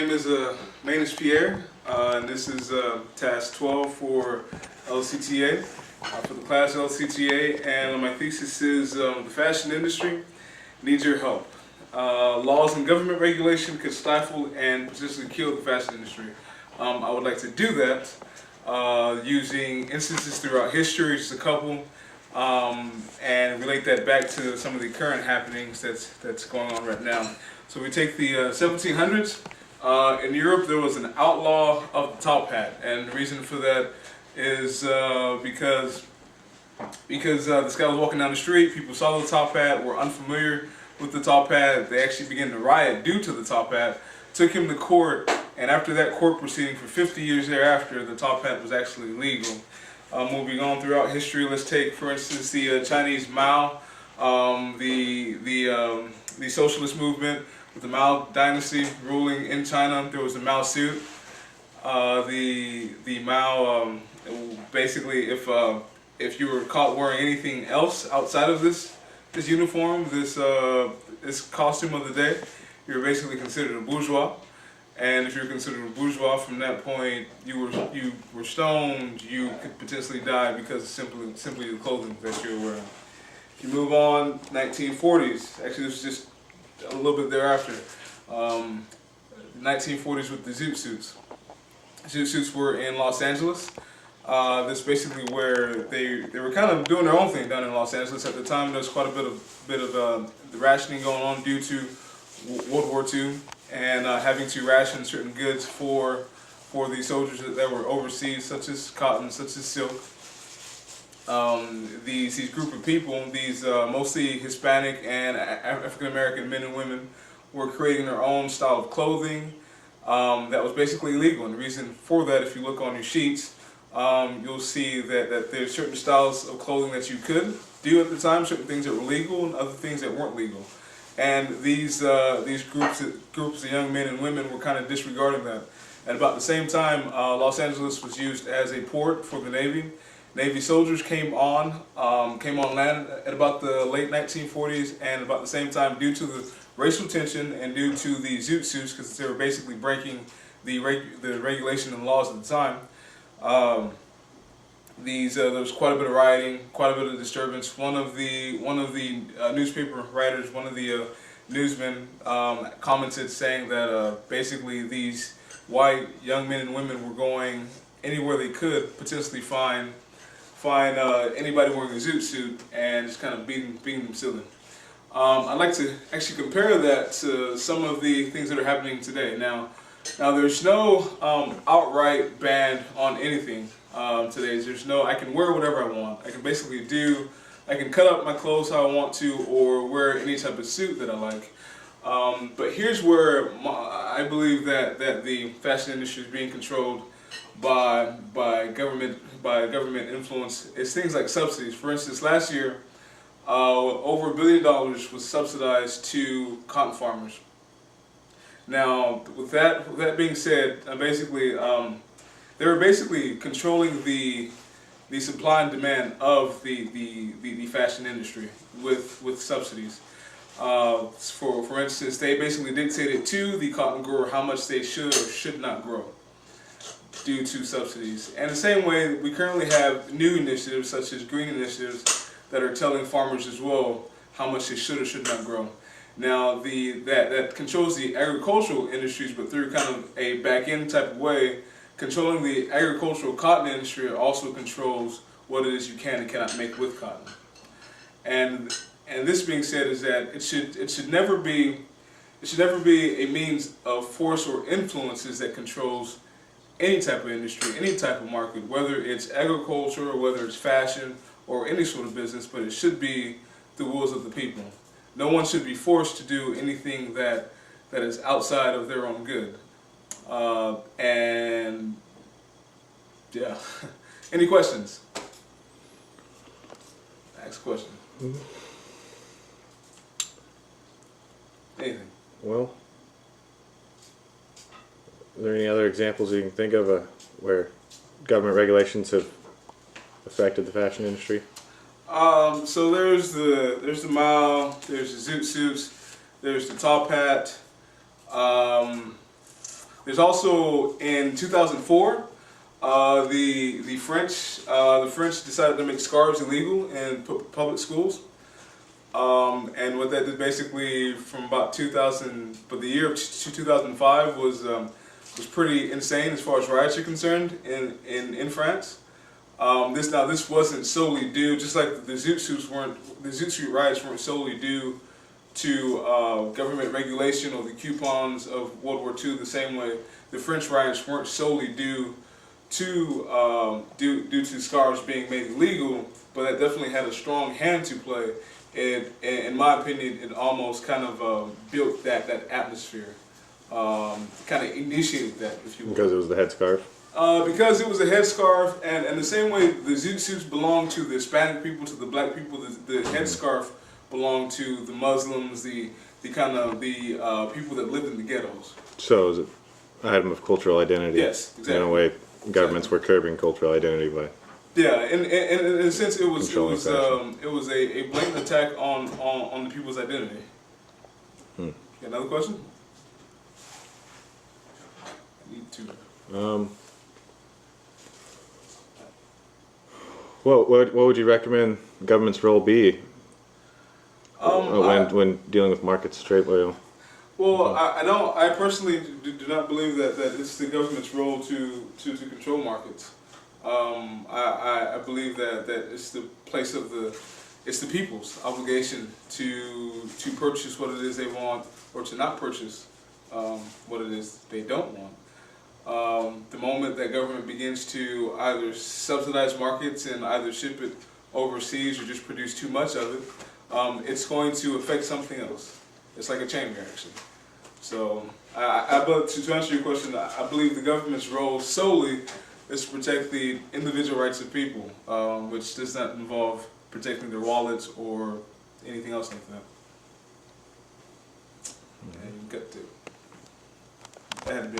my name is Pierre, and this is task 12 for LCTA, for the class LCTA, and my thesis is the fashion industry needs your help. Laws and government regulation could stifle and potentially kill the fashion industry. I would like to do that using instances throughout history, just a couple, and relate that back to some of the current happenings that's going on right now. So we take the 1700s. In Europe, there was an outlaw of the top hat, and the reason for that is because this guy was walking down the street. People saw the top hat, were unfamiliar with the top hat. They actually began to riot due to the top hat. Took him to court, and after that court proceeding for 50 years thereafter, the top hat was actually legal. Moving on throughout history, let's take, for instance, the Chinese Mao, the socialist movement with the Mao dynasty ruling in China. There was the Mao suit. The Mao, basically, if you were caught wearing anything else outside of this uniform, this costume of the day, you were basically considered a bourgeois. And if you were considered a bourgeois from that point, you were stoned. You could potentially die because of simply the clothing that you were wearing. If you move on, 1940s. Actually, this was just a little bit thereafter. 1940s with the zoot suits. Zoot suits were in Los Angeles. This basically where they were kind of doing their own thing down in Los Angeles at the time. There was quite a bit of the rationing going on due to World War II and having to ration certain goods for the soldiers that were overseas, such as cotton, such as silk. These group of people, these mostly Hispanic and African American men and women, were creating their own style of clothing that was basically illegal. And the reason for that, if you look on your sheets, you'll see that there's certain styles of clothing that you could do at the time, certain things that were legal and other things that weren't legal. And these groups of young men and women were kind of disregarding that. At about the same time, Los Angeles was used as a port for the Navy. Navy soldiers came on land at about the late 1940s, and about the same time, due to the racial tension and due to the zoot suits, because they were basically breaking the regulation and laws at the time. There was quite a bit of rioting, quite a bit of disturbance. One of the newspaper writers, one of the newsmen, commented saying that basically these white young men and women were going anywhere they could potentially find anybody wearing a zoot suit and just kind of beating them silly. I'd like to actually compare that to some of the things that are happening today. Now there's no outright ban on anything today. There's no, I can wear whatever I want. I can basically I can cut up my clothes how I want to, or wear any type of suit that I like. But here's where I believe that the fashion industry is being controlled by government influence. It's things like subsidies. For instance, last year, over $1 billion was subsidized to cotton farmers. Now, with that being said, they were basically controlling the supply and demand of the fashion industry with subsidies. For instance, they basically dictated to the cotton grower how much they should or should not grow due to subsidies. And the same way, we currently have new initiatives such as green initiatives that are telling farmers as well how much they should or should not grow. Now, that controls the agricultural industries, but through kind of a back-end type of way. Controlling the agricultural cotton industry also controls what it is you can and cannot make with cotton. And this being said, is that it should never be a means of force or influences that controls any type of industry, any type of market, whether it's agriculture or whether it's fashion or any sort of business, but it should be the wills of the people. No one should be forced to do anything that is outside of their own good. And yeah, any questions? Ask a question. Anything. Well, are there any other examples you can think of where government regulations have affected the fashion industry? So there's the Mao, there's the zoot suits, there's the top hat. There's also in 2004, the French decided to make scarves illegal in public schools. And what that did basically from about 2000, but the year of 2005 was pretty insane as far as riots are concerned in France. This wasn't solely due, just like the Zoot Suit riots weren't solely due to government regulation or the coupons of World War II. The same way the French riots weren't solely due to scarves being made illegal, but that definitely had a strong hand to play. And in my opinion, it almost kind of built that atmosphere, kind of initiated that, if you will. Because it was the headscarf? Because it was a headscarf, and the same way the Zoot Suits belong to the Hispanic people, to the black people, the headscarf belonged to the Muslims, the people that lived in the ghettos. So is it an item of cultural identity? Yes, exactly. In a way, governments were curbing cultural identity by... Yeah, in a sense, it was fashion. a blatant attack on the people's identity. Got another question? I need to. What would you recommend government's role be when dealing with markets, trade oil? Well, I personally do not believe that it's the government's role to control markets. I believe that it's the place of it's the people's obligation to purchase what it is they want, or to not purchase what it is they don't want. The moment that government begins to either subsidize markets and either ship it overseas or just produce too much of it, it's going to affect something else. It's like a chain reaction. So, but to answer your question, I believe the government's role solely is to protect the individual rights of people, which does not involve protecting their wallets or anything else like that.